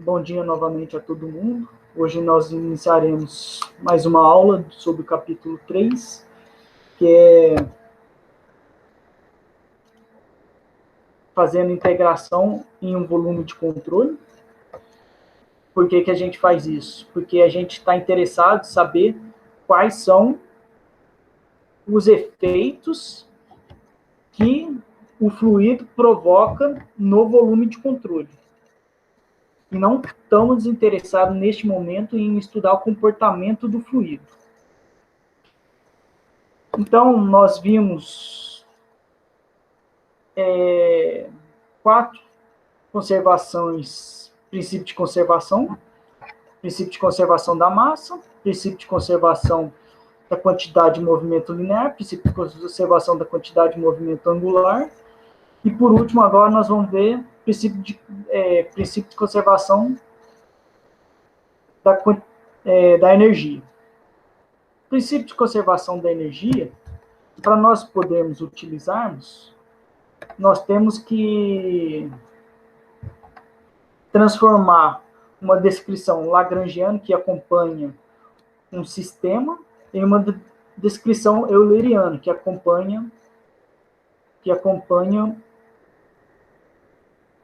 Bom dia novamente a todo mundo. Hoje nós iniciaremos mais uma aula sobre o capítulo 3, que é fazendo integração em um volume de controle. Por que que a gente faz isso? Porque a gente está interessado em saber quais são os efeitos que o fluido provoca no volume de controle. E não estamos interessados neste momento em estudar o comportamento do fluido. Então, nós vimos 4 conservações, princípio de conservação da massa, princípio de conservação da quantidade de movimento linear, princípio de conservação da quantidade de movimento angular, e por último, agora nós vamos ver princípio de conservação da energia. O princípio de conservação da energia, para nós podermos utilizarmos, nós temos que transformar uma descrição lagrangiana que acompanha um sistema em uma descrição euleriana que acompanha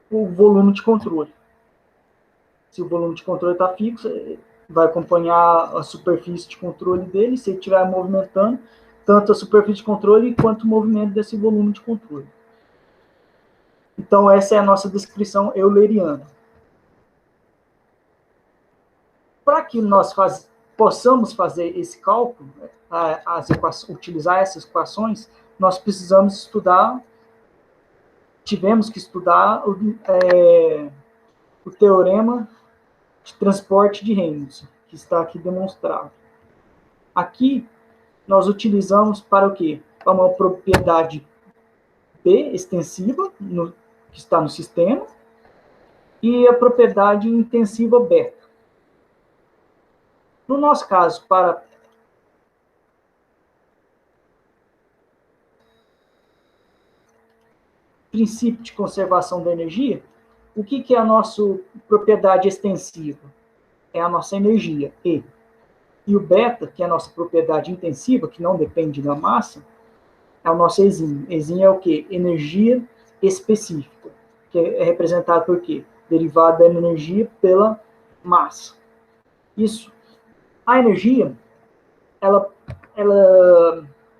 o volume de controle. Se o volume de controle está fixo, vai acompanhar a superfície de controle dele, se ele estiver movimentando, tanto a superfície de controle quanto o movimento desse volume de controle. Então, essa é a nossa descrição euleriana. Para que nós possamos fazer esse cálculo, utilizar essas equações, nós tivemos que estudar o teorema de transporte de Reynolds, que está aqui demonstrado. Aqui, nós utilizamos para o quê? Para uma propriedade B extensiva, que está no sistema, e a propriedade intensiva beta. No nosso caso, para princípio de conservação da energia, o que é a nossa propriedade extensiva? É a nossa energia, E. E o beta, que é a nossa propriedade intensiva, que não depende da massa, é o nosso Ezinho. Ezinho é o quê? Energia específica, que é representado por quê? Derivada da energia pela massa. Isso. A energia, ela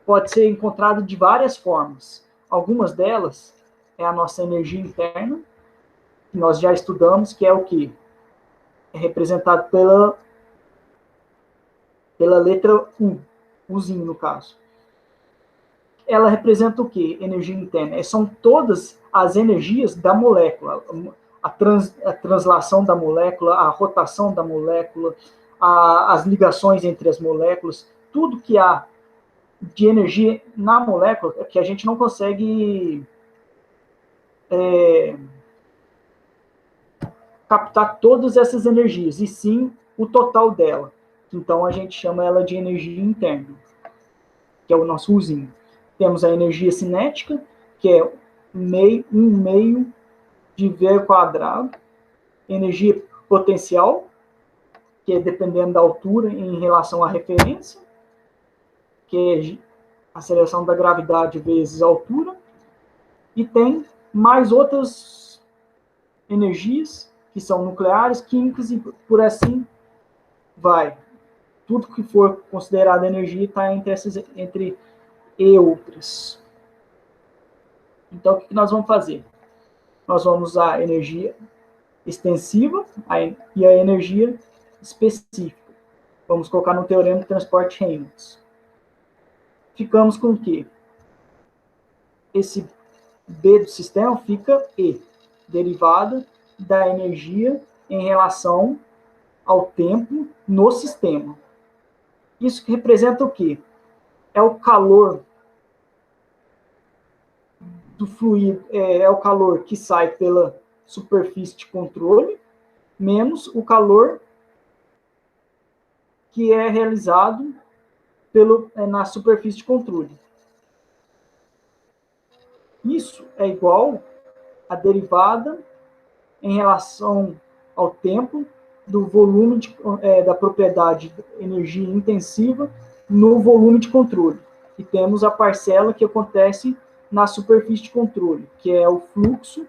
pode ser encontrada de várias formas. Algumas delas é a nossa energia interna, que nós já estudamos, que é o quê? É representado pela letra U, Uzinho no caso. Ela representa o quê? Energia interna. São todas as energias da molécula. A translação da molécula, a rotação da molécula, as ligações entre as moléculas, tudo que há de energia na molécula que a gente não consegue captar todas essas energias, e sim o total dela. Então, a gente chama ela de energia interna, que é o nosso Uzinho. Temos a energia cinética, que é 1/2 de V². Energia potencial, que é dependendo da altura em relação à referência, que é a aceleração da gravidade vezes a altura. E tem mais outras energias, que são nucleares, químicas e por assim vai. Tudo que for considerado energia está entre e outras. Então, o que nós vamos fazer? Nós vamos usar a energia extensiva e a energia específica. Vamos colocar no teorema de transporte Reynolds. Ficamos com o quê? Esse B do sistema fica E, derivada da energia em relação ao tempo no sistema. Isso que representa o quê? É o calor do fluido, é o calor que sai pela superfície de controle, menos o calor que é realizado na superfície de controle. Isso é igual à derivada em relação ao tempo do volume da propriedade energia intensiva no volume de controle. E temos a parcela que acontece na superfície de controle, que é o fluxo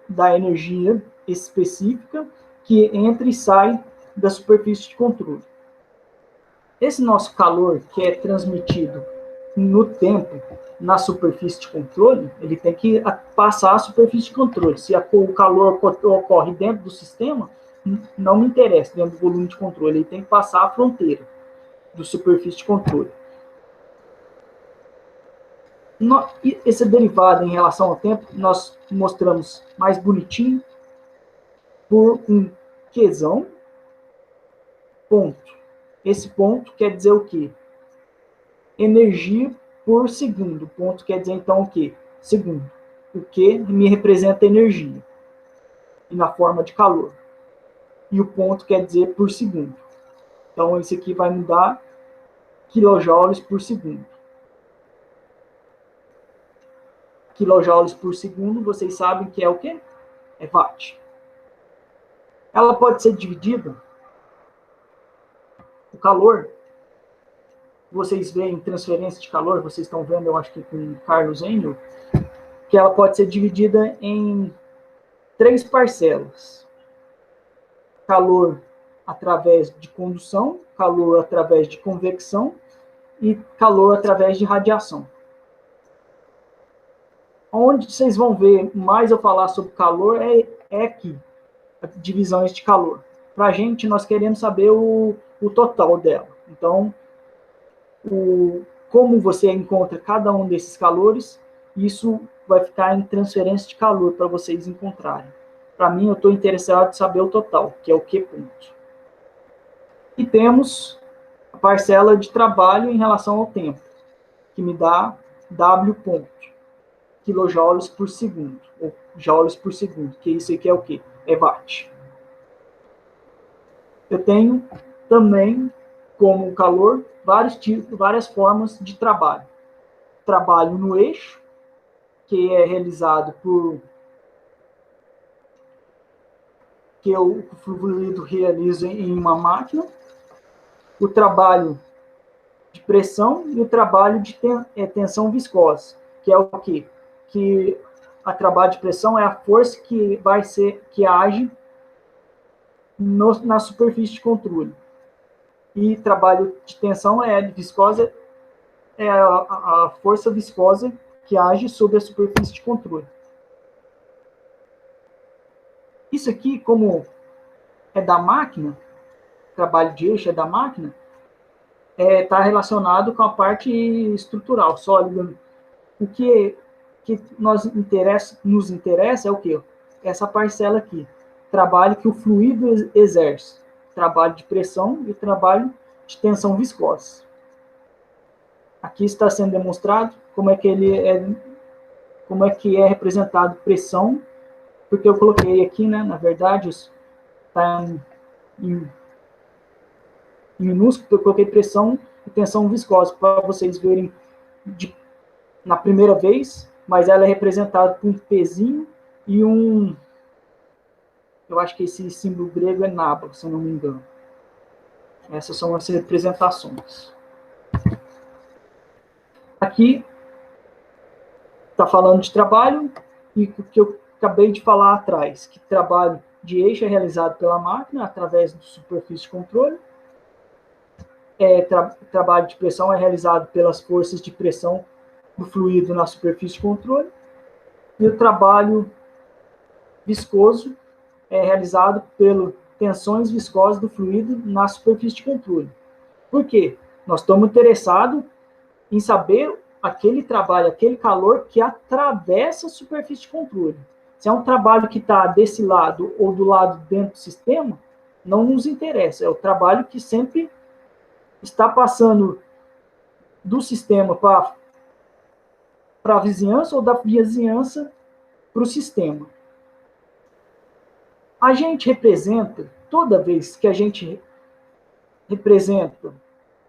da energia específica que entra e sai da superfície de controle. Esse nosso calor que é transmitido no tempo na superfície de controle, ele tem que passar a superfície de controle. Se o calor ocorre dentro do sistema, não me interessa, dentro do volume de controle, ele tem que passar a fronteira do superfície de controle. Esse derivado em relação ao tempo, nós mostramos mais bonitinho por um Qzão, ponto. Esse ponto quer dizer o quê? Energia por segundo. Ponto quer dizer, então, o quê? Segundo. O que me representa energia. E na forma de calor. E o ponto quer dizer por segundo. Então, esse aqui vai me dar quilojoules por segundo. Quilojoules por segundo, vocês sabem que é o quê? É watt. Ela pode ser dividida, o calor, vocês veem transferência de calor, vocês estão vendo, eu acho que com Carlos Engel, que ela pode ser dividida em 3 parcelas. Calor através de condução, calor através de convecção e calor através de radiação. Onde vocês vão ver mais eu falar sobre calor é aqui, divisões de calor. Para a gente, nós queremos saber o total dela. Então, como você encontra cada um desses calores, isso vai ficar em transferência de calor para vocês encontrarem. Para mim, eu estou interessado em saber o total, que é o Q ponto. E temos a parcela de trabalho em relação ao tempo, que me dá W ponto, quilojoules por segundo, ou joules por segundo, que isso aqui é o quê? É watt. Eu tenho também, como calor, várias formas de trabalho. Trabalho no eixo, que é realizado que o fluido realiza em uma máquina. O trabalho de pressão e o trabalho de tensão viscosa, que é o quê? Que a trabalho de pressão é a força que age na superfície de controle. E trabalho de tensão viscosa, é a força viscosa que age sobre a superfície de controle. Isso aqui, como é da máquina, trabalho de eixo é da máquina, está relacionado com a parte estrutural, sólida. O que nos interessa é o quê? Essa parcela aqui. Trabalho que o fluido exerce. Trabalho de pressão e trabalho de tensão viscosa. Aqui está sendo demonstrado como é que é representado pressão, porque eu coloquei aqui, né, na verdade, está em minúsculo, eu coloquei pressão e tensão viscosa, para vocês verem na primeira vez, mas ela é representada por um Pzinho e eu acho que esse símbolo grego é naba, se eu não me engano. Essas são as representações. Aqui está falando de trabalho, e o que eu acabei de falar atrás, que trabalho de eixo é realizado pela máquina através do superfície de controle. Trabalho de pressão é realizado pelas forças de pressão do fluido na superfície de controle. E o trabalho viscoso é realizado pelas tensões viscosas do fluido na superfície de controle. Por quê? Nós estamos interessados em saber aquele trabalho, aquele calor que atravessa a superfície de controle. Se é um trabalho que está desse lado ou do lado dentro do sistema, não nos interessa. É o trabalho que sempre está passando do sistema para a vizinhança ou da vizinhança para o sistema. A gente representa, toda vez que a gente representa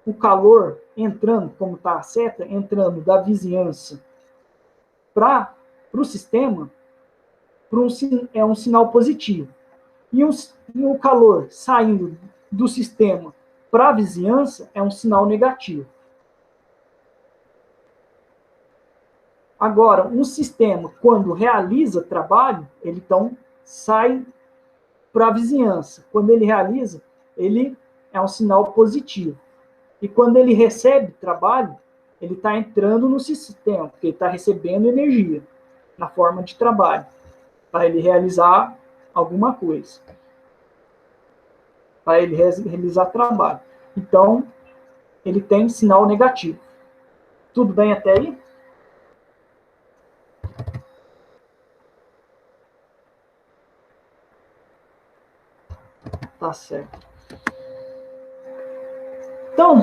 o calor entrando, como está a seta, entrando da vizinhança para o sistema, é um sinal positivo. E o calor saindo do sistema para a vizinhança é um sinal negativo. Agora, um sistema, quando realiza trabalho, ele então sai para a vizinhança. Quando ele realiza, ele é um sinal positivo. E quando ele recebe trabalho, ele está entrando no sistema, porque ele está recebendo energia na forma de trabalho, para ele realizar alguma coisa, para ele realizar trabalho. Então, ele tem sinal negativo. Tudo bem até aí? Tá certo. Então,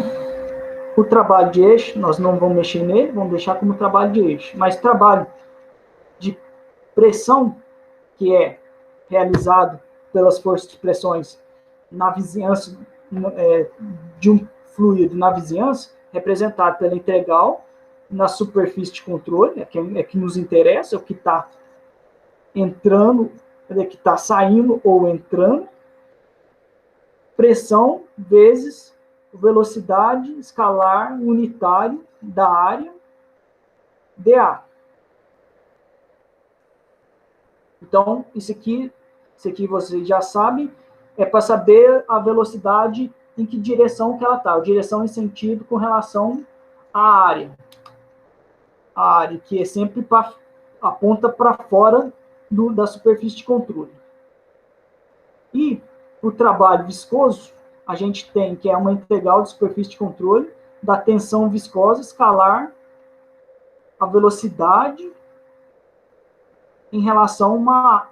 o trabalho de eixo, nós não vamos mexer nele, vamos deixar como trabalho de eixo. Mas trabalho de pressão, que é realizado pelas forças de pressões na vizinhança, de um fluido na vizinhança, representado pela integral na superfície de controle, é que nos interessa, é o que está entrando, é que está saindo ou entrando, pressão vezes velocidade escalar unitário da área dA. Então, isso aqui vocês já sabem, é para saber a velocidade em que direção que ela está, a direção em sentido com relação à área. A área que é sempre aponta para fora da superfície de controle. E o trabalho viscoso, a gente tem que é uma integral de superfície de controle da tensão viscosa escalar a velocidade em relação à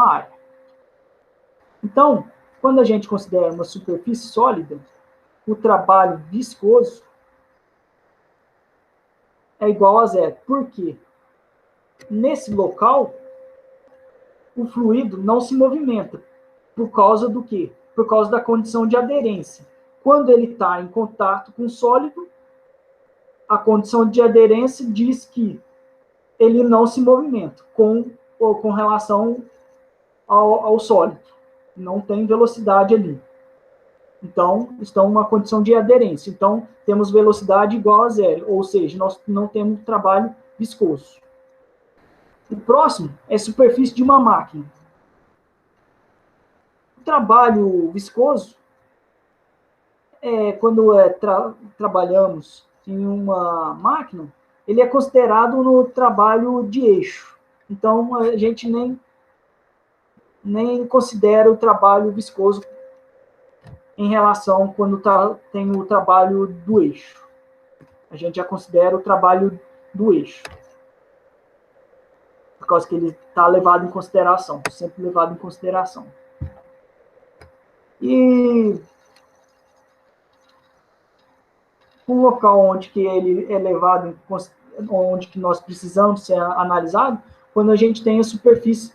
área. Então, quando a gente considera uma superfície sólida, o trabalho viscoso é igual a zero. Por quê? Nesse local, o fluido não se movimenta. Por causa do quê? Por causa da condição de aderência. Quando ele está em contato com o sólido, a condição de aderência diz que ele não se movimenta com relação ao sólido. Não tem velocidade ali. Então, estão uma condição de aderência. Então, temos velocidade igual a zero, ou seja, nós não temos trabalho viscoso. O próximo é superfície de uma máquina. O trabalho viscoso quando trabalhamos em uma máquina, ele é considerado no trabalho de eixo. Então, a gente nem considera o trabalho viscoso em relação quando tem o trabalho do eixo. A gente já considera o trabalho do eixo. Por causa que ele está levado em consideração, sempre levado em consideração. E um local onde que ele é levado, onde que nós precisamos ser analisado, quando a gente tem a superfície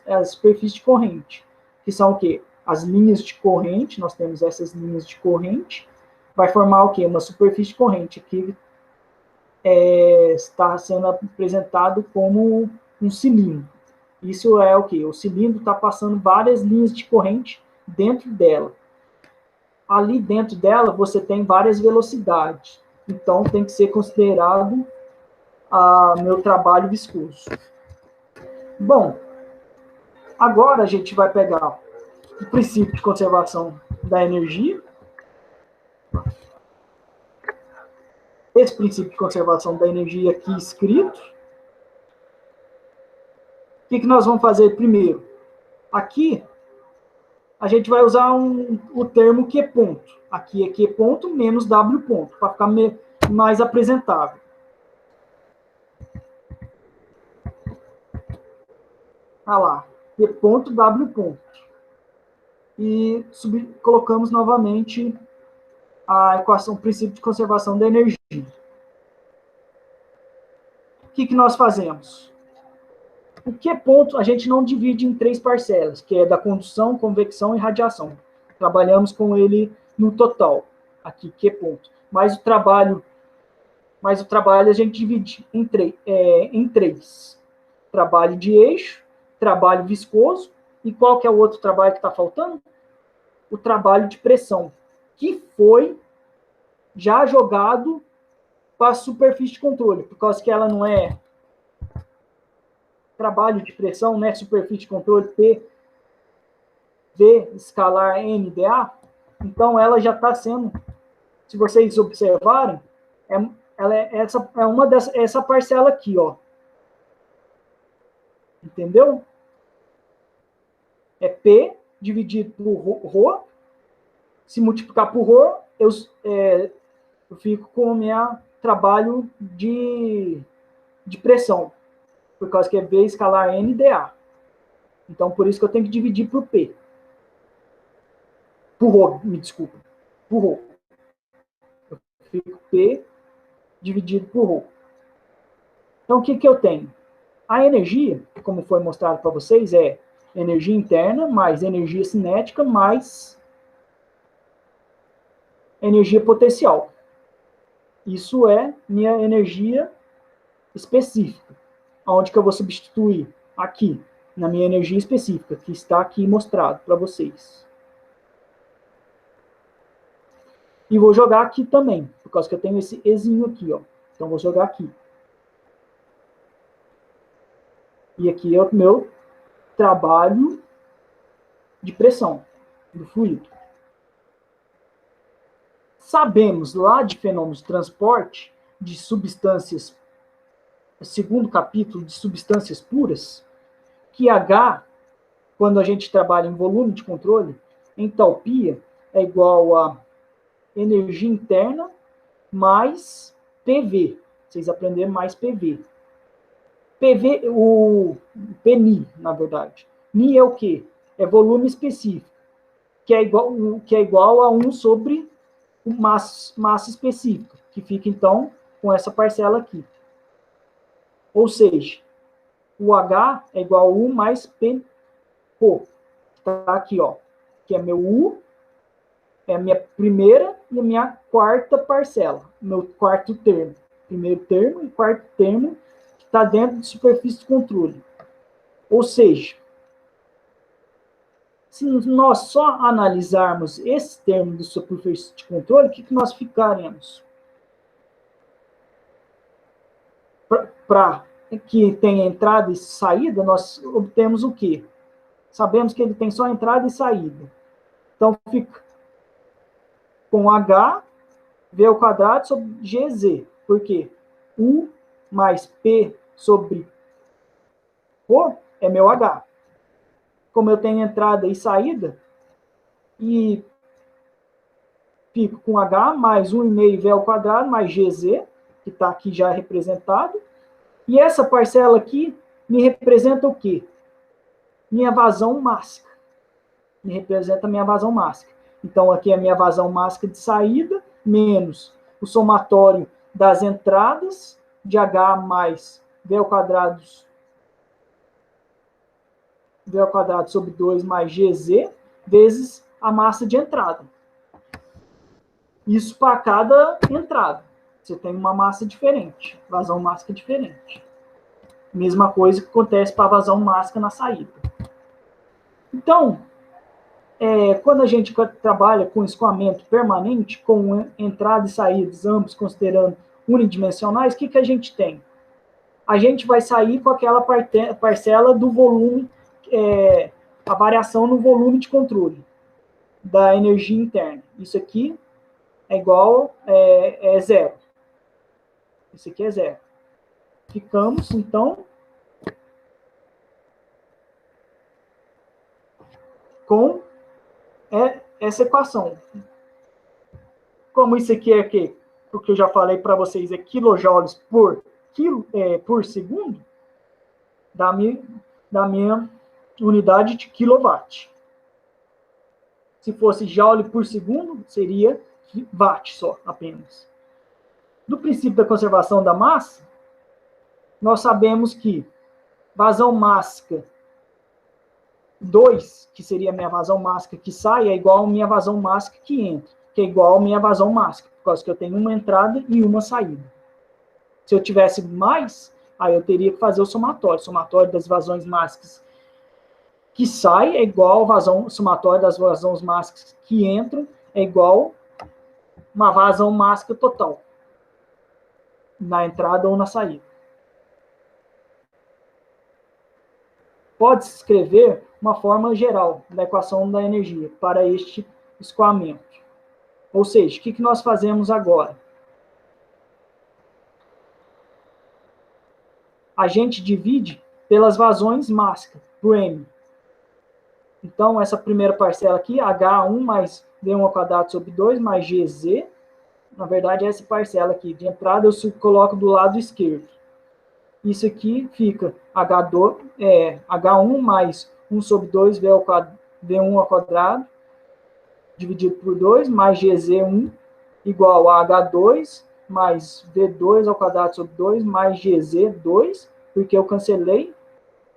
de corrente, que são o quê? As linhas de corrente, nós temos essas linhas de corrente, vai formar o quê? Uma superfície de corrente, que está sendo apresentado como um cilindro. Isso é o quê? O cilindro está passando várias linhas de corrente dentro dela. Ali dentro dela, você tem várias velocidades. Então, tem que ser considerado meu trabalho viscoso. Bom, agora a gente vai pegar o princípio de conservação da energia. Esse princípio de conservação da energia aqui escrito. O que nós vamos fazer primeiro? Aqui, a gente vai usar o termo Q ponto. Aqui é Q ponto menos W ponto, para ficar mais apresentável. Olha lá, Q ponto, W ponto. E colocamos novamente a equação, o princípio de conservação da energia. O que nós fazemos? O Q ponto a gente não divide em 3 parcelas, que é da condução, convecção e radiação. Trabalhamos com ele no total. Aqui, Q ponto. Mas o trabalho a gente divide em 3. Trabalho de eixo, trabalho viscoso E qual que é o outro trabalho que está faltando? O trabalho de pressão, que foi já jogado para a superfície de controle, por causa que ela não é trabalho de pressão, né? Superfície de controle P, V escalar NDA. Então, ela já está sendo, se vocês observarem, essa parcela aqui, ó. Entendeu? É P dividido por Rho. Se multiplicar por Rho, eu fico com o meu trabalho de pressão, por causa que é V escalar NDA. Então, por isso que eu tenho que dividir por P. Por Rho, me desculpa. Por Rho. Eu fico P dividido por Rho. Então, o que eu tenho? A energia, como foi mostrado para vocês, é energia interna mais energia cinética mais energia potencial. Isso é minha energia específica. Onde que eu vou substituir? Aqui, na minha energia específica, que está aqui mostrado para vocês. E vou jogar aqui também, por causa que eu tenho esse Ezinho aqui, ó. Então, vou jogar aqui. E aqui é o meu trabalho de pressão do fluido. Sabemos lá de fenômenos de transporte de substâncias, segundo capítulo de substâncias puras, que H, quando a gente trabalha em volume de controle, entalpia é igual a energia interna mais PV. Vocês aprenderam mais PV. PV, o PNI, na verdade. NI é o quê? É volume específico, que é igual a 1 sobre massa específica, que fica, então, com essa parcela aqui. Ou seja, o H é igual a U mais P, pô, tá aqui, ó, que é meu U, é a minha primeira e a minha quarta parcela, meu quarto termo. Primeiro termo e quarto termo, que está dentro de superfície de controle. Ou seja, se nós só analisarmos esse termo de superfície de controle, o que nós ficaremos? Para que tenha entrada e saída, nós obtemos o quê? Sabemos que ele tem só entrada e saída. Então, fica com H, V ao quadrado sobre GZ. Por quê? U mais P sobre O é meu H. Como eu tenho entrada e saída, e fico com H mais 1,5 V ao quadrado mais GZ, que está aqui já representado. E essa parcela aqui me representa o quê? Minha vazão mássica. Me representa minha vazão mássica. Então, aqui é a minha vazão mássica de saída, menos o somatório das entradas de H mais V ao quadrado sobre 2 mais GZ, vezes a massa de entrada. Isso para cada entrada. Você tem uma massa diferente, vazão mássica diferente. Mesma coisa que acontece para a vazão mássica na saída. Então, quando a gente trabalha com escoamento permanente, com entrada e saídas, ambos considerando unidimensionais, o que a gente tem? A gente vai sair com aquela parcela do volume, a variação no volume de controle da energia interna. Isso aqui é igual, zero. Isso aqui é zero. Ficamos, então, com essa equação. Como isso aqui é que, o que eu já falei para vocês, é quilojoules por segundo, da minha unidade de quilowatt. Se fosse joule por segundo, seria watt só, apenas. Do princípio da conservação da massa, nós sabemos que vazão mássica 2, que seria a minha vazão mássica que sai, é igual a minha vazão mássica que entra, que é igual a minha vazão mássica, por causa que eu tenho uma entrada e uma saída. Se eu tivesse mais, aí eu teria que fazer o somatório das vazões mássicas que sai é igual a vazão somatória das vazões máxicas que entram, é igual uma vazão máxica total, na entrada ou na saída. Pode-se escrever uma forma geral da equação da energia para este escoamento. Ou seja, o que nós fazemos agora? A gente divide pelas vazões máxicas, por M. Então, essa primeira parcela aqui, H1 mais V1 ao quadrado sobre 2 mais GZ, na verdade, essa parcela aqui de entrada eu coloco do lado esquerdo. Isso aqui fica H1 mais 1 sobre 2 V1 ao quadrado, dividido por 2, mais GZ1, igual a H2 mais V2 ao quadrado sobre 2, mais GZ2, porque eu cancelei.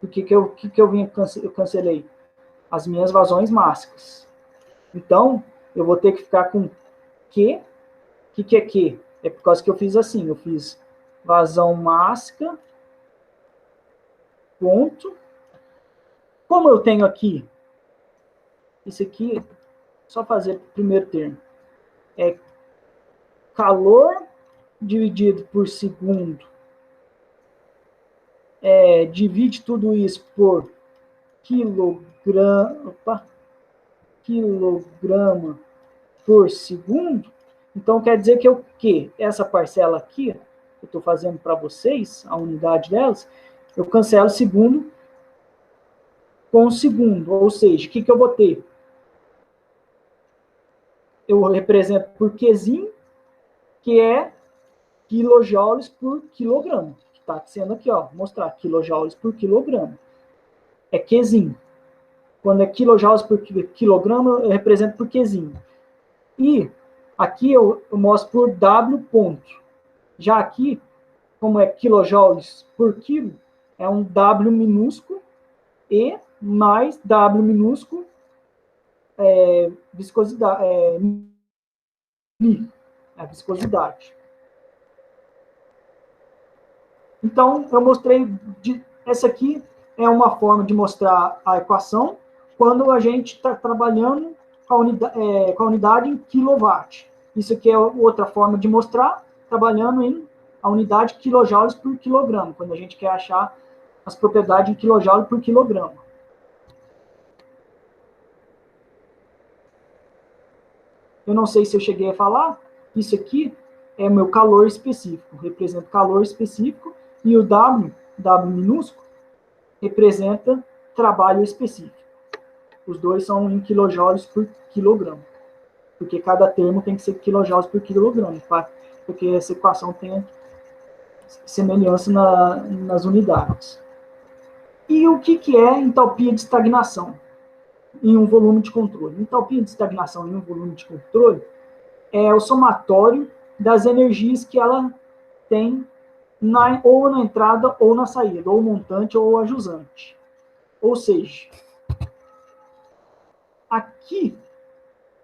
O que eu cancelei? As minhas vazões máxicas. Então, eu vou ter que ficar com Q. O que é Q? É por causa que eu fiz assim, eu fiz vazão máxica, ponto. Como eu tenho aqui, isso aqui, só fazer o primeiro termo, é calor dividido por segundo, divide tudo isso por quilograma por segundo. Então, quer dizer que essa parcela aqui, eu estou fazendo para vocês, a unidade delas, eu cancelo segundo com segundo. Ou seja, o que eu vou ter? Eu represento por Qzinho, que é quilojoules por quilograma. Que está sendo aqui, ó, mostrar quilojoules por quilograma. É Qzinho. Quando é quilojoules por quilograma, eu represento por Qzinho. E aqui eu mostro por W ponto. Já aqui, como é quilojoules por quilo, é um W minúsculo E mais W minúsculo viscosidade, a viscosidade. Então, eu mostrei, essa aqui é uma forma de mostrar a equação quando a gente está trabalhando com a unidade em quilowatt. Isso aqui é outra forma de mostrar, trabalhando em a unidade quilojoules por quilograma, quando a gente quer achar as propriedades em quilojoule por quilograma. Eu não sei se eu cheguei a falar, isso aqui é meu calor específico, representa calor específico, e o W minúsculo, representa trabalho específico. Os dois são em quilojoules por quilograma, porque cada termo tem que ser quilojoules por quilograma, porque essa equação tem semelhança nas unidades. E o que é entalpia de estagnação em um volume de controle? Entalpia de estagnação em um volume de controle é o somatório das energias que ela tem ou na entrada ou na saída, ou montante ou ajusante. Ou seja, aqui,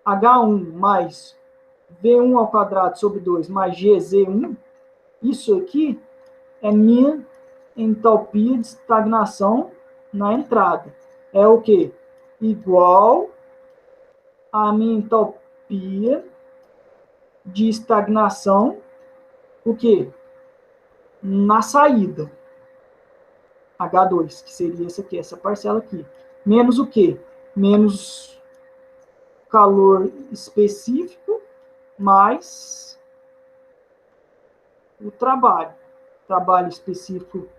H1 mais V1 ao quadrado sobre 2 mais GZ1, isso aqui é minha entalpia de estagnação na entrada. É o quê? Igual a minha entalpia de estagnação, o quê? Na saída. H2, que seria essa aqui, essa parcela aqui. Menos o quê? Menos calor específico, mais o trabalho. Trabalho específico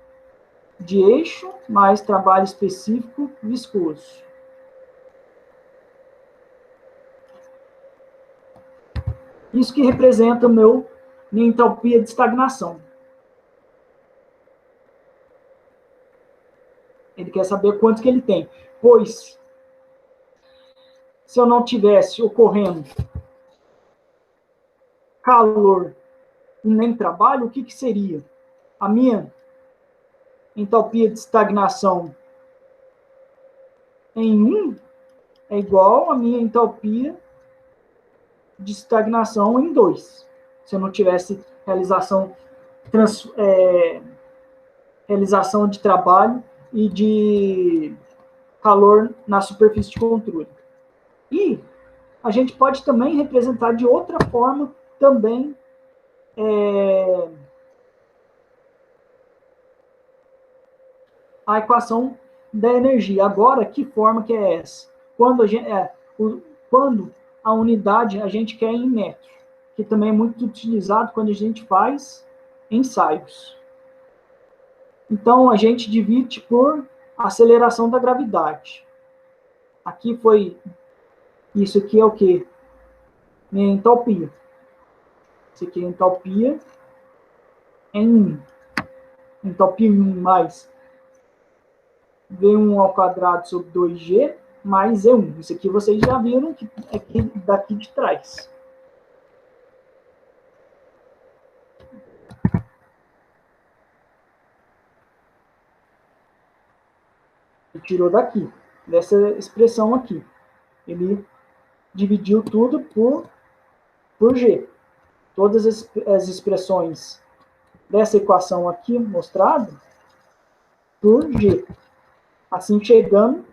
de eixo, mais trabalho específico viscoso. Isso que representa minha entalpia de estagnação. Ele quer saber quanto que ele tem. Pois, se eu não tivesse ocorrendo calor e nem trabalho, o que seria? A minha entalpia de estagnação em 1 é igual a minha entalpia de estagnação em 2. Se eu não tivesse realização de trabalho e de calor na superfície de controle. E a gente pode também representar de outra forma também a equação da energia. Agora, que forma que é essa? Quando a unidade a gente quer em metro, que também é muito utilizado quando a gente faz ensaios. Então, a gente divide por aceleração da gravidade. Aqui foi... Isso aqui é o quê? Minha entalpia. Isso aqui é entalpia em 1. Entalpia 1 mais V1 ao quadrado sobre 2G mais E1. Isso aqui vocês já viram que é aqui, daqui de trás. Ele tirou daqui, dessa expressão aqui. Ele dividiu tudo por G. Todas as expressões dessa equação aqui mostrada por G. Assim, chegando,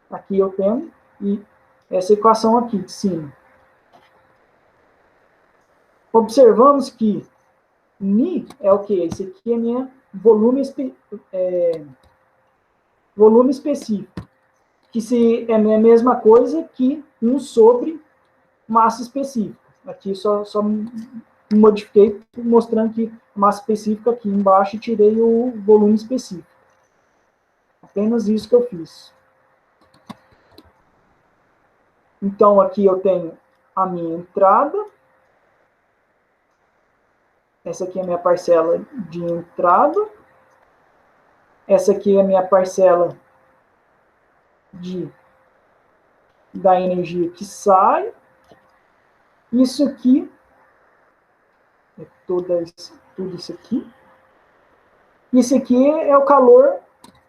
aqui eu tenho, e essa equação aqui de cima. Observamos que μ é o quê? Esse aqui é minha volume específico, que é a mesma coisa que 1 sobre massa específica. Aqui só modifiquei mostrando que massa específica aqui embaixo e tirei o volume específico. Apenas isso que eu fiz. Então, aqui eu tenho a minha entrada. Essa aqui é a minha parcela de entrada. Essa aqui é a minha parcela da energia que sai. Isso aqui é tudo isso aqui. Isso aqui é o calor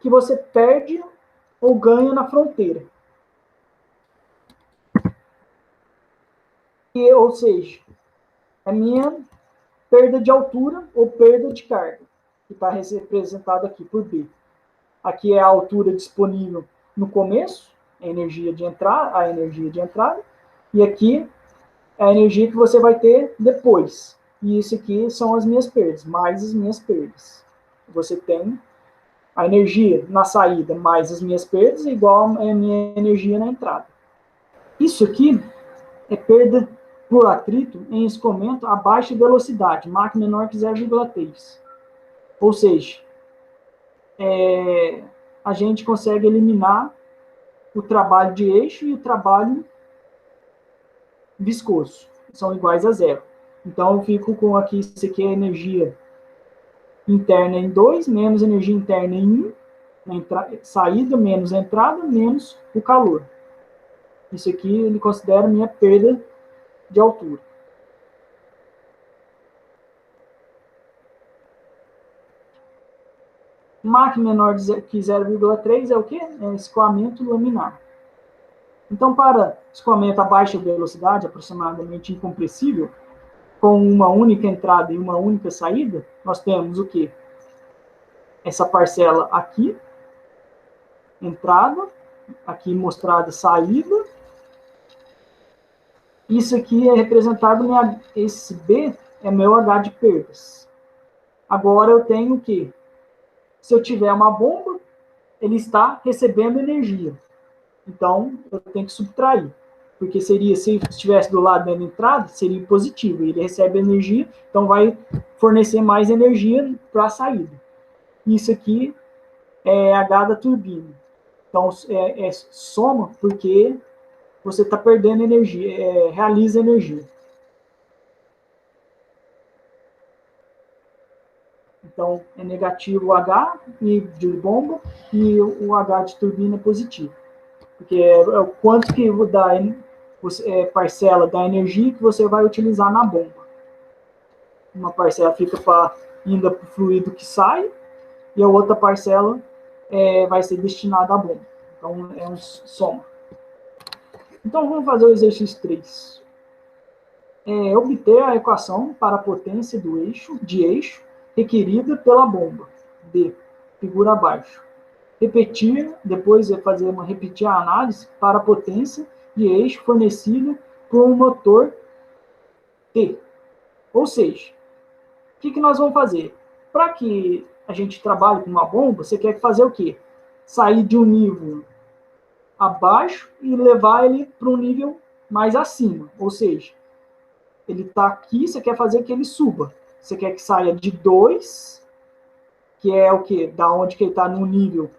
que você perde ou ganha na fronteira. Ou seja, a minha perda de altura ou perda de carga, que está representado aqui por B. Aqui é a altura disponível no começo, a energia de entrada, e aqui é a energia que você vai ter depois. E isso aqui são as minhas perdas, mais as minhas perdas. Você tem a energia na saída mais as minhas perdas, igual a minha energia na entrada. Isso aqui é perda por atrito em escoamento a baixa velocidade, Mach menor que 0,3. Ou seja, a gente consegue eliminar o trabalho de eixo e o trabalho viscoso. São iguais a zero. Então, eu fico com aqui, isso aqui é energia interna em 2, menos energia interna em 1, saída menos entrada, menos o calor. Isso aqui ele considera minha perda de altura. Mach menor que 0,3 é o quê? É escoamento laminar. Então, para escoamento a baixa velocidade, aproximadamente incompressível, com uma única entrada e uma única saída, nós temos o quê? Essa parcela aqui, entrada, aqui mostrada saída. Isso aqui é representado, esse B é meu H de perdas. Agora eu tenho o quê? Se eu tiver uma bomba, ele está recebendo energia. Então, eu tenho que subtrair. Porque seria, se estivesse do lado da entrada, seria positivo. Ele recebe energia, então vai fornecer mais energia para a saída. Isso aqui é H da turbina. Então, é soma, porque você está perdendo energia, realiza energia. Então, é negativo o H de bomba e o H de turbina é positivo. Porque é o quanto que dá parcela da energia que você vai utilizar na bomba. Uma parcela fica ainda para o fluido que sai e a outra parcela vai ser destinada à bomba. Então, é um soma. Então, vamos fazer o exercício 3. Obter a equação para a potência de eixo requerida pela bomba. D, figura abaixo. repetir, depois fazer repetir a análise para a potência de eixo fornecida por um motor T. Ou seja, o que nós vamos fazer? Para que a gente trabalhe com uma bomba, você quer fazer o quê? Sair de um nível abaixo e levar ele para um nível mais acima. Ou seja, ele está aqui, você quer fazer que ele suba. Você quer que saia de 2, que é o quê? Da onde que ele está no nível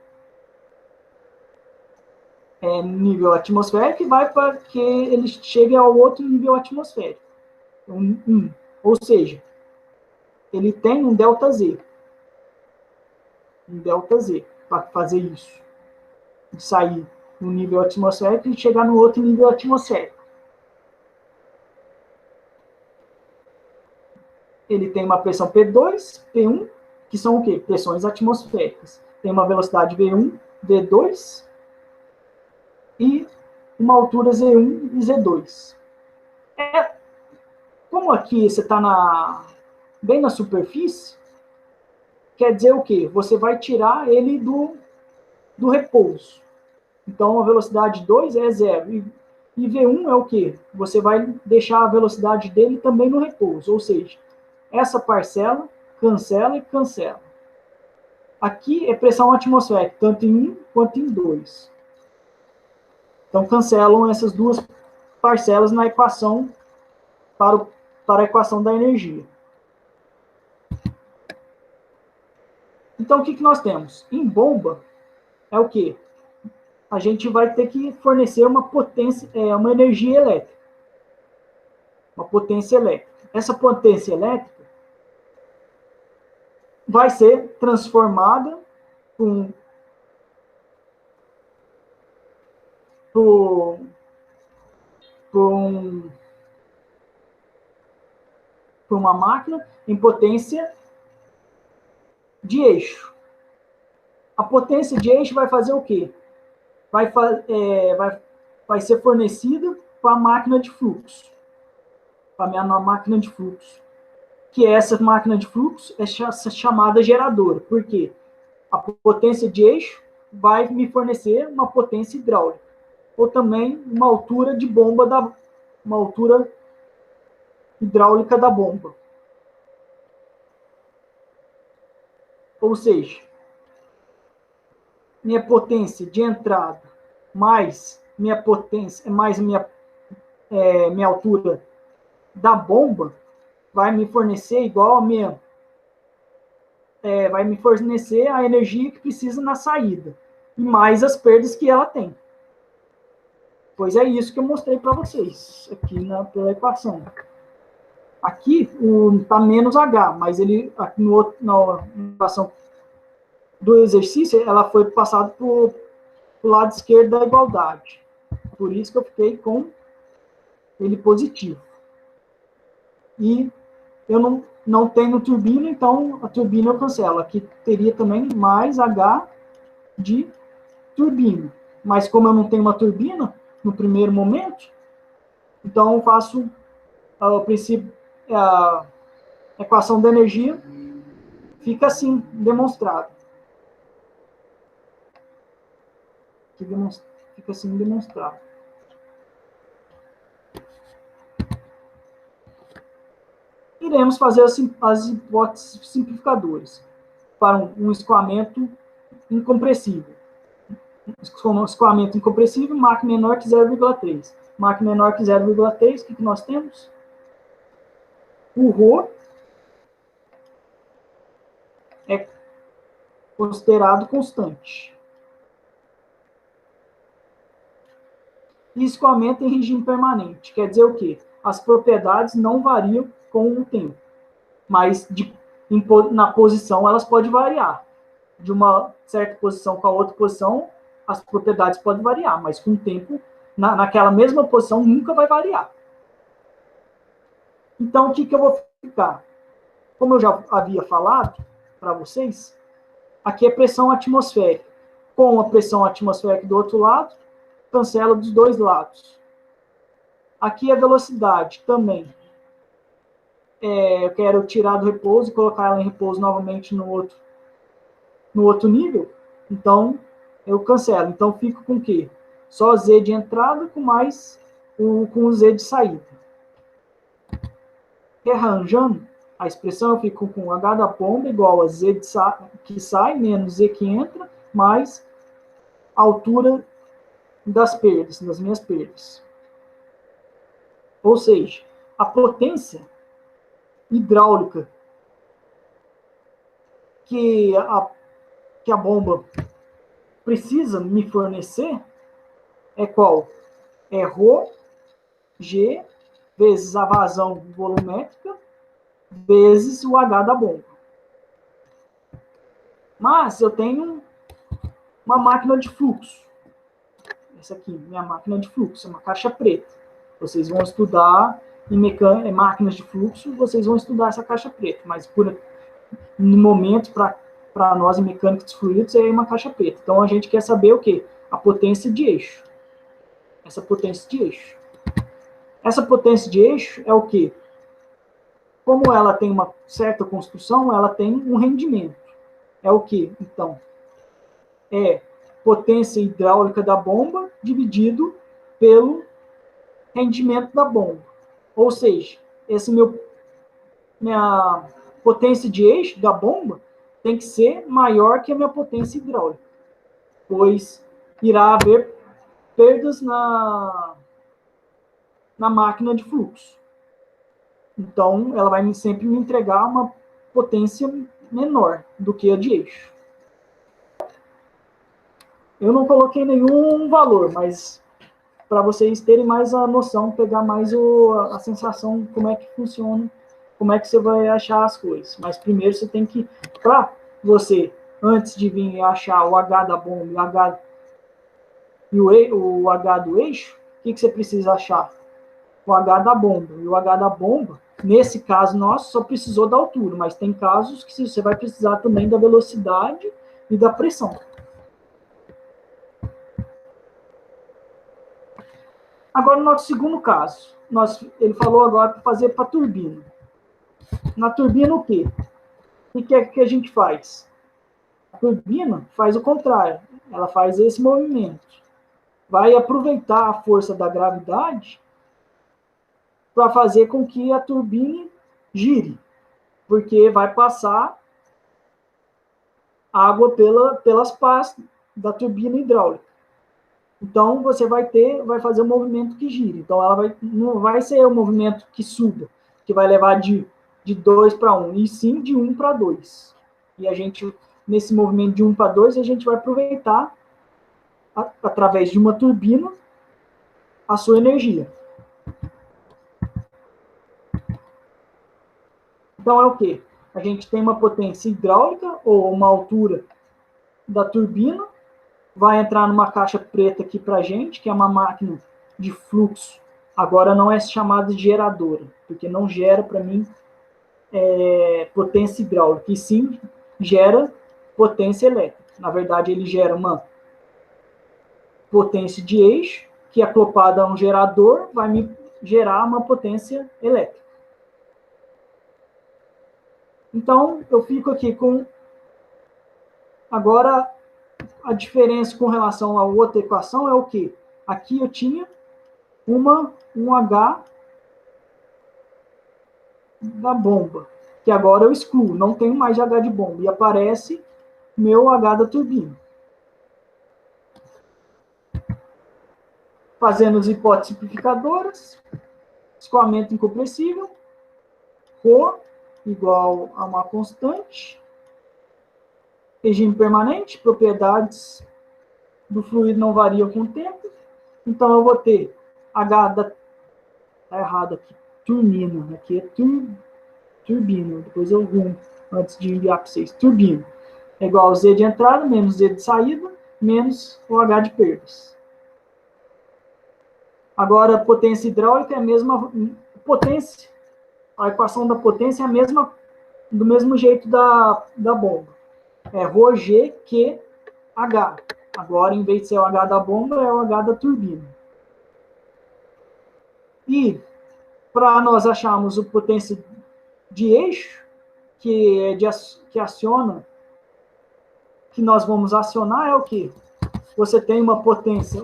nível atmosférico, e vai para que ele chegue ao outro nível atmosférico. Ou seja, ele tem um ΔZ. Um ΔZ para fazer isso. De sair no nível atmosférico e chegar no outro nível atmosférico. Ele tem uma pressão P2, P1, que são o quê? Pressões atmosféricas. Tem uma velocidade V1, V2 e uma altura Z1 e Z2. Como aqui você está bem na superfície, quer dizer o quê? Você vai tirar ele do repouso. Então, a velocidade 2 é 0. E V1 é o quê? Você vai deixar a velocidade dele também no repouso. Ou seja, essa parcela cancela e cancela. Aqui é pressão atmosférica, tanto em 1 quanto em 2. Então, cancelam essas duas parcelas na equação para a equação da energia. Então, o que nós temos? Em bomba, é o quê? A gente vai ter que fornecer uma potência, uma energia elétrica. Uma potência elétrica. Essa potência elétrica vai ser transformada por uma máquina em potência de eixo. A potência de eixo vai fazer o quê? Vai ser fornecida para a máquina de fluxo. Para a minha máquina de fluxo. Que essa máquina de fluxo é chamada geradora. Por quê? A potência de eixo vai me fornecer uma potência hidráulica. Ou também uma altura de bomba, uma altura hidráulica da bomba. Ou seja, minha potência de entrada mais minha potência, mais minha altura da bomba vai me fornecer igual a minha vai me fornecer a energia que precisa na saída e mais as perdas que ela tem. Pois é isso que eu mostrei para vocês aqui pela equação. Aqui está menos H, mas ele aqui na equação do exercício ela foi passada para o lado esquerdo da igualdade. Por isso que eu fiquei com ele positivo. E eu não tenho turbina, então a turbina eu cancelo. Aqui teria também mais H de turbina. Mas como eu não tenho uma turbina no primeiro momento, então eu faço o princípio, a equação da energia fica assim demonstrado. Fica assim demonstrado. Iremos fazer as hipóteses simplificadoras para um escoamento incompressível. Escoamento incompressível, Mach menor que 0,3. Mach menor que 0,3, o que nós temos? O ρ é considerado constante. E escoamento em regime permanente. Quer dizer o quê? As propriedades não variam com o tempo. Mas na posição elas podem variar. De uma certa posição com a outra posição, as propriedades podem variar. Mas com o tempo, naquela mesma posição, nunca vai variar. Então, o que eu vou ficar? Como eu já havia falado para vocês, aqui é pressão atmosférica. Com a pressão atmosférica do outro lado, cancela dos dois lados. Aqui a velocidade também. Eu quero tirar do repouso e colocar ela em repouso novamente no outro nível. Então, eu cancelo. Então, fico com o quê? Só Z de entrada com mais com o Z de saída. Rearranjando a expressão, eu fico com H da bomba igual a Z que sai menos Z que entra, mais a altura das perdas, das minhas perdas. Ou seja, a potência hidráulica que a bomba precisa me fornecer é qual? É ρ, G, vezes a vazão volumétrica, vezes o H da bomba. Mas eu tenho uma máquina de fluxo. Essa aqui, minha máquina de fluxo, é uma caixa preta. Vocês vão estudar em máquinas de fluxo, vocês vão estudar essa caixa preta, mas no momento, para nós em mecânica de fluidos, é uma caixa preta. Então a gente quer saber o quê? A potência de eixo. Essa potência de eixo. Essa potência de eixo é o quê? Como ela tem uma certa construção, ela tem um rendimento. É o quê? Então, é potência hidráulica da bomba dividido pelo rendimento da bomba. Ou seja, minha potência de eixo da bomba tem que ser maior que a minha potência hidráulica, pois irá haver perdas na máquina de fluxo. Então, ela vai sempre me entregar uma potência menor do que a de eixo. Eu não coloquei nenhum valor, mas para vocês terem mais a noção, pegar mais a sensação, como é que funciona, como é que você vai achar as coisas. Mas primeiro você tem que, para você, antes de vir achar o H da bomba e o H do eixo, o que você precisa achar? O H da bomba. E o H da bomba, nesse caso nosso, só precisou da altura, mas tem casos que você vai precisar também da velocidade e da pressão. Agora, no nosso segundo caso, ele falou agora para fazer para a turbina. Na turbina, o quê? O que a gente faz? A turbina faz o contrário. Ela faz esse movimento. Vai aproveitar a força da gravidade para fazer com que a turbina gire, porque vai passar água pelas pás da turbina hidráulica. Então, você vai fazer um movimento que gire. Então, não vai ser um movimento que suba, que vai levar de 2 para 1, e sim de 1 para 2. E a gente, nesse movimento de 1 para 2, a gente vai aproveitar, através de uma turbina, a sua energia. Então, é o quê? A gente tem uma potência hidráulica, ou uma altura da turbina, vai entrar numa caixa preta aqui para a gente, que é uma máquina de fluxo. Agora não é chamada de geradora, porque não gera para mim potência hidráulica, e sim gera potência elétrica. Na verdade, ele gera uma potência de eixo, que acoplada a um gerador, vai me gerar uma potência elétrica. Então, eu fico aqui com... Agora, a diferença com relação à outra equação é o quê? Aqui eu tinha um H da bomba, que agora eu excluo, não tenho mais H de bomba, e aparece meu H da turbina. Fazendo as hipóteses simplificadoras, escoamento incompressível, ρ igual a uma constante, regime permanente, propriedades do fluido não variam com o tempo, então eu vou ter H da... Está errado aqui, turbina, aqui é turbina, depois eu rumo, antes de enviar para vocês, turbina, é igual a Z de entrada, menos Z de saída, menos o H de perdas. Agora, a potência hidráulica é a mesma potência, a equação da potência é a mesma, do mesmo jeito da bomba. É ρg Q H. Agora, em vez de ser o H da bomba, é o H da turbina. E, para nós acharmos a potência de eixo, que que nós vamos acionar é o quê? Você tem uma potência,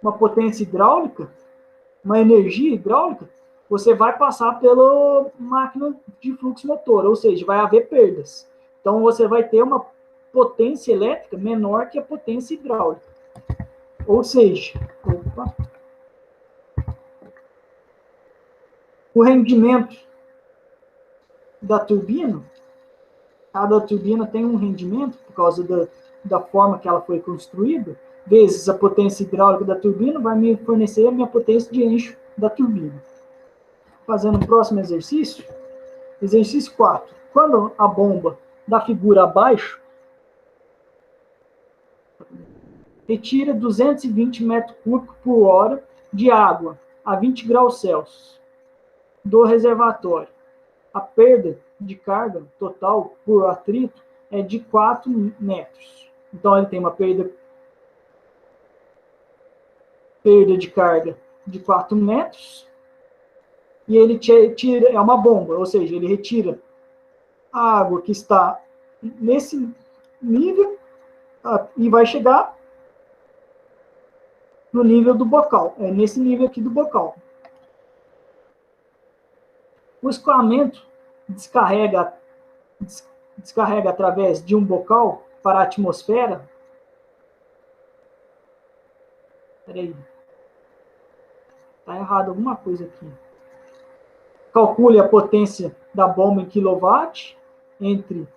uma potência hidráulica, uma energia hidráulica, você vai passar pela máquina de fluxo motor, ou seja, vai haver perdas. Então, você vai ter uma potência elétrica menor que a potência hidráulica. Ou seja, o rendimento da turbina, cada turbina tem um rendimento por causa da forma que ela foi construída, vezes a potência hidráulica da turbina vai me fornecer a minha potência de eixo da turbina. Fazendo o próximo exercício, exercício 4. Quando a bomba da figura abaixo retira 220 metros cúbicos por hora de água a 20 graus Celsius do reservatório, a perda de carga total por atrito é de 4 metros. Então, ele tem uma perda de carga de 4 metros, e ele tira, é uma bomba, ou seja, ele retira a água que está nesse nível e vai chegar no nível do bocal, é nesse nível aqui do bocal. O escoamento descarrega através de um bocal para a atmosfera. Peraí. Está errado alguma coisa aqui. Calcule a potência da bomba em quilowatt entre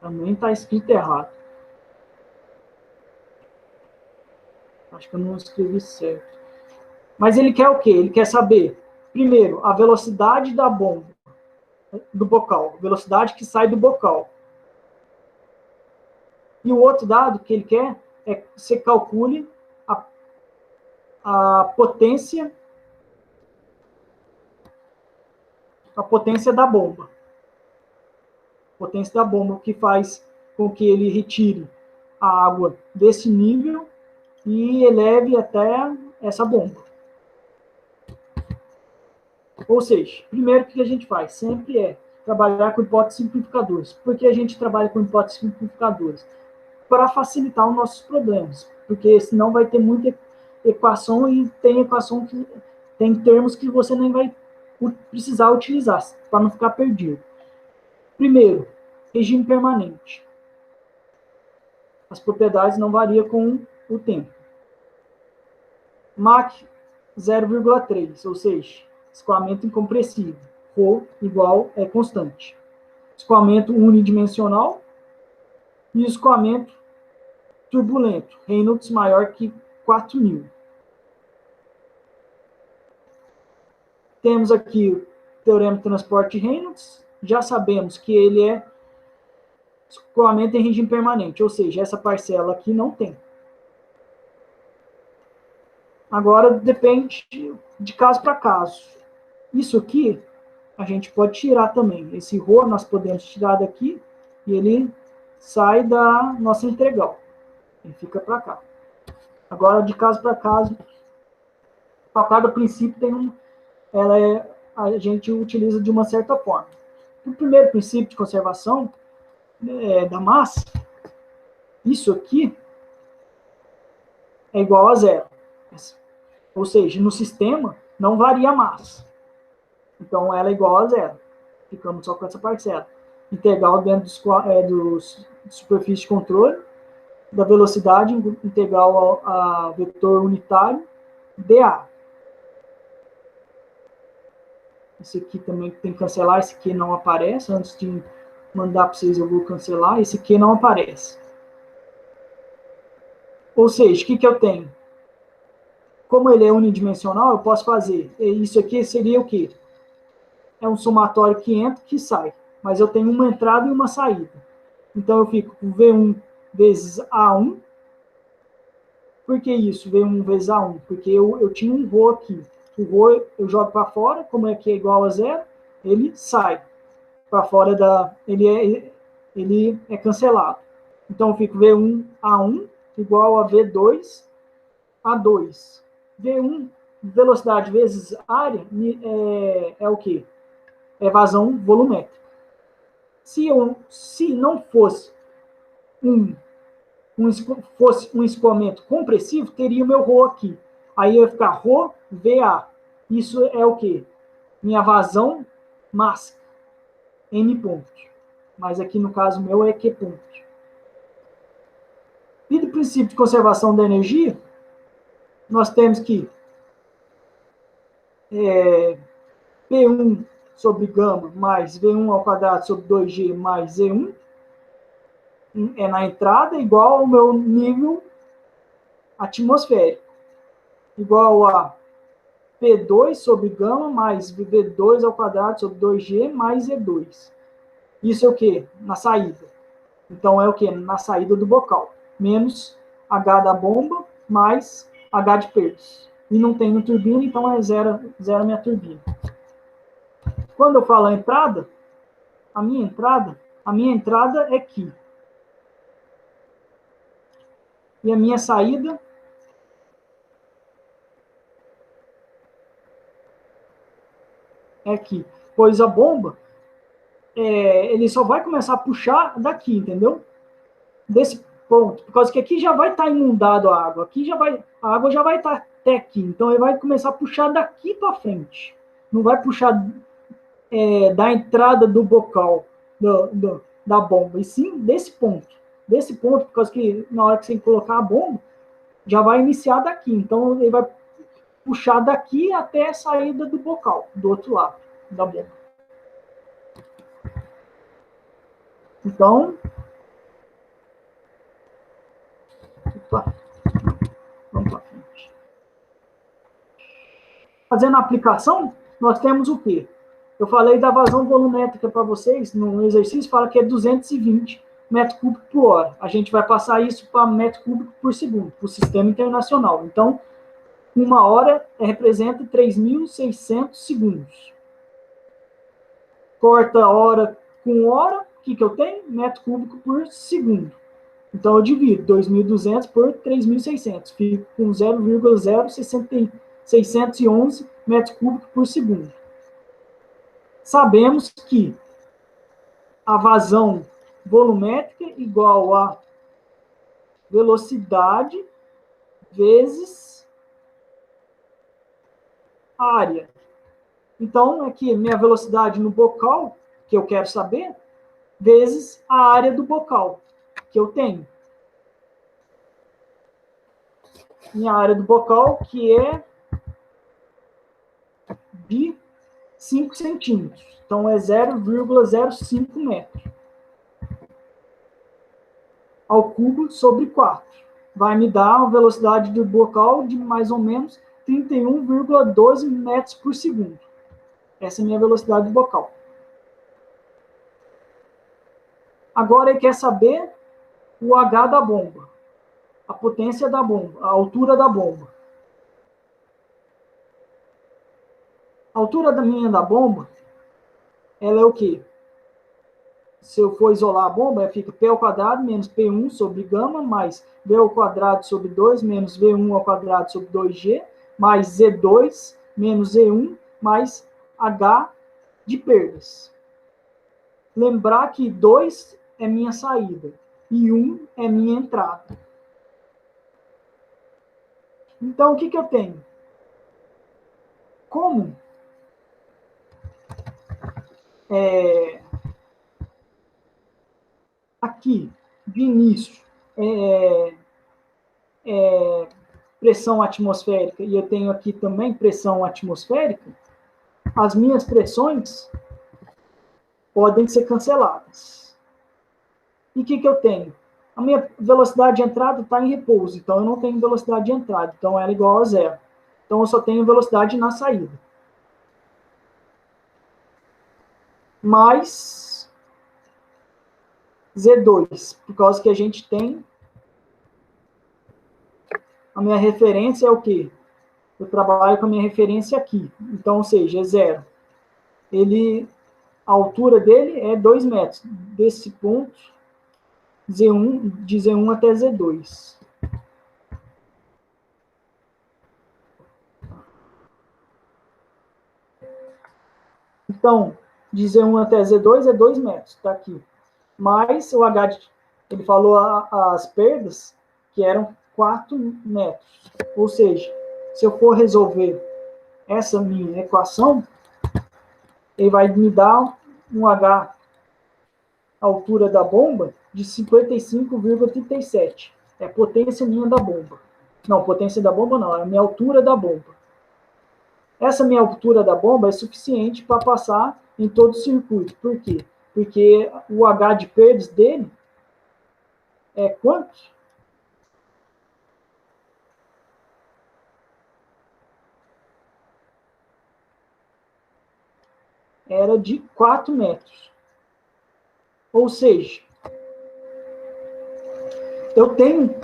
também está escrito errado. Acho que eu não escrevi certo. Mas ele quer o quê? Ele quer saber, primeiro, a velocidade da bomba, do bocal, velocidade que sai do bocal. E o outro dado que ele quer é que você calcule a potência da bomba. Potência da bomba, que faz com que ele retire a água desse nível e eleve até essa bomba. Ou seja, primeiro que a gente faz sempre é trabalhar com hipóteses simplificadoras. Por que a gente trabalha com hipóteses simplificadoras? Para facilitar os nossos problemas, porque senão vai ter muita equação e tem equação que tem termos que você nem vai precisar utilizar, para não ficar perdido. Primeiro, regime permanente. As propriedades não variam com o tempo. Mach 0,3, ou seja, escoamento incompressível. Ρ igual é constante. Escoamento unidimensional e escoamento turbulento. Reynolds maior que 4.000. Temos aqui o teorema de transporte de Reynolds. Já sabemos que ele é escoamento em regime permanente, ou seja, essa parcela aqui não tem. Agora, depende de caso para caso. Isso aqui, a gente pode tirar também. Esse ρ nós podemos tirar daqui e ele sai da nossa integral. Ele fica para cá. Agora, de caso para caso, para cada princípio a gente utiliza de uma certa forma. O primeiro princípio de conservação da massa, isso aqui é igual a zero. Ou seja, no sistema não varia a massa. Então, ela é igual a zero. Ficamos só com essa parcela. Integral dentro do superfície de controle, da velocidade integral a vetor unitário, dA. Esse aqui também tem que cancelar, esse aqui não aparece. Antes de mandar para vocês, eu vou cancelar. Esse aqui não aparece. Ou seja, o que eu tenho? Como ele é unidimensional, eu posso fazer. Isso aqui seria o quê? É um somatório que entra e que sai. Mas eu tenho uma entrada e uma saída. Então, eu fico com V1 vezes A1. Por que isso? V1 vezes A1? Porque eu tinha um ρ aqui. O ρ eu jogo para fora, como aqui é igual a zero, ele sai. Para fora ele é cancelado. Então, eu fico V1 A1 igual a V2 A2. V1, velocidade vezes área, é o quê? É vazão volumétrica. Se não fosse fosse um escoamento compressivo, teria o meu ρ aqui. Aí ia ficar ρ VA. Isso é o quê? Minha vazão máxima. M pontos. Mas aqui no caso meu é Q pontos. E do princípio de conservação da energia, nós temos que P1 sobre gama mais V1 ao quadrado sobre 2G mais Z1 é na entrada igual ao meu nível atmosférico. Igual a P2 sobre gama mais V2 ao quadrado sobre 2G mais Z2. Isso é o quê? Na saída. Então, é o quê? Na saída do bocal. Menos H da bomba mais H de perdas. E não tem no turbina, então é zero a minha turbina. Quando eu falo a entrada, a minha entrada é aqui. E a minha saída é aqui. Pois a bomba, ele só vai começar a puxar daqui, entendeu? Desse ponto. Por causa que aqui já vai estar inundado a água. A água já vai estar até aqui. Então ele vai começar a puxar daqui para frente. Não vai puxar da entrada do bocal da bomba. E sim desse ponto. Desse ponto, por causa que na hora que você colocar a bomba, já vai iniciar daqui. Então ele vai puxar daqui até a saída do bocal, do outro lado da bomba. Então, vamos para frente. Fazendo a aplicação, nós temos o quê? Eu falei da vazão volumétrica para vocês, no exercício fala que é 220 metros cúbicos por hora. A gente vai passar isso para metro cúbico por segundo, para o sistema internacional. Então, uma hora representa 3.600 segundos. Corta hora com hora, o que eu tenho? Metro cúbico por segundo. Então, eu divido 2.200 por 3.600. Fico com 0,0611 metros cúbicos por segundo. Sabemos que a vazão volumétrica é igual a velocidade vezes área. Então, aqui, minha velocidade no bocal, que eu quero saber, vezes a área do bocal que eu tenho. Minha área do bocal, que é de 5 centímetros. Então, é 0,05 metros ao cubo sobre 4. Vai me dar uma velocidade do bocal de mais ou menos 31,12 metros por segundo. Essa é a minha velocidade do bocal. Agora ele quer saber o H da bomba, a potência da bomba, a altura da bomba. A altura da bomba, ela é o quê? Se eu for isolar a bomba, fica P ao quadrado menos P1 sobre gama, mais V ao quadrado sobre 2, menos V1 ao quadrado sobre 2G, mais Z2 menos Z1, mais H de perdas. Lembrar que 2 é minha saída e 1 é minha entrada. Então, o que eu tenho? Como aqui, de início, pressão atmosférica, e eu tenho aqui também pressão atmosférica, as minhas pressões podem ser canceladas. E o que eu tenho? A minha velocidade de entrada está em repouso, então eu não tenho velocidade de entrada, então ela é igual a zero. Então eu só tenho velocidade na saída. Mais Z2, por causa que a gente tem a minha referência é o quê? Eu trabalho com a minha referência aqui, então, ou seja, é zero. A altura dele é 2 metros, desse ponto, Z1, de Z1 até Z2. Então, de Z1 até Z2 é 2 metros, está aqui. Mas o H, ele falou as perdas, que eram 4 metros. Ou seja, se eu for resolver essa minha equação, ele vai me dar um H, a altura da bomba, de 55,37. É a potência minha da bomba. Não, potência da bomba não, é a minha altura da bomba. Essa minha altura da bomba é suficiente para passar em todo o circuito. Por quê? Porque o H de perdas dele é quanto? Era de 4 metros. Ou seja, eu tenho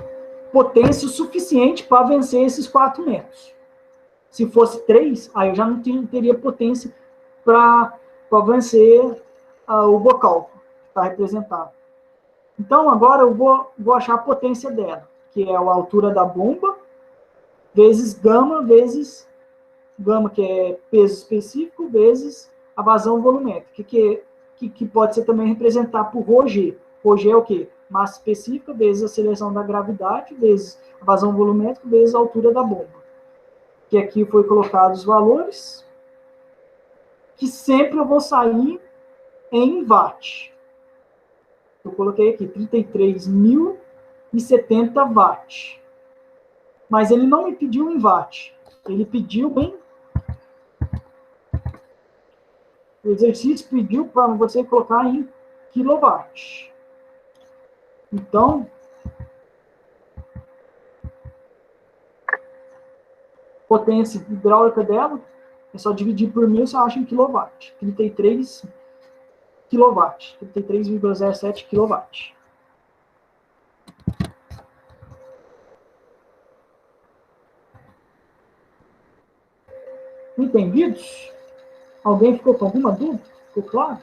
potência suficiente para vencer esses 4 metros. Se fosse 3, aí eu já não teria potência para vencer o bocal que está representado. Então, agora eu vou achar a potência dela, que é a altura da bomba, vezes, gama, que é peso específico, vezes a vazão volumétrica, que pode ser também representar por ρg. ρg é o quê? Massa específica, vezes a aceleração da gravidade, vezes a vazão volumétrica, vezes a altura da bomba. Que aqui foi colocado os valores, que sempre eu vou sair em watt. Eu coloquei aqui 33.070 watts. Mas ele não me pediu em watt. Ele pediu em... O exercício pediu para você colocar em quilowatt. Então, potência hidráulica dela é só dividir por 1.000, você acha em quilowatt. 33 quilowatt. 33,07 quilowatt. Entendidos? Alguém ficou com alguma dúvida? Ficou claro?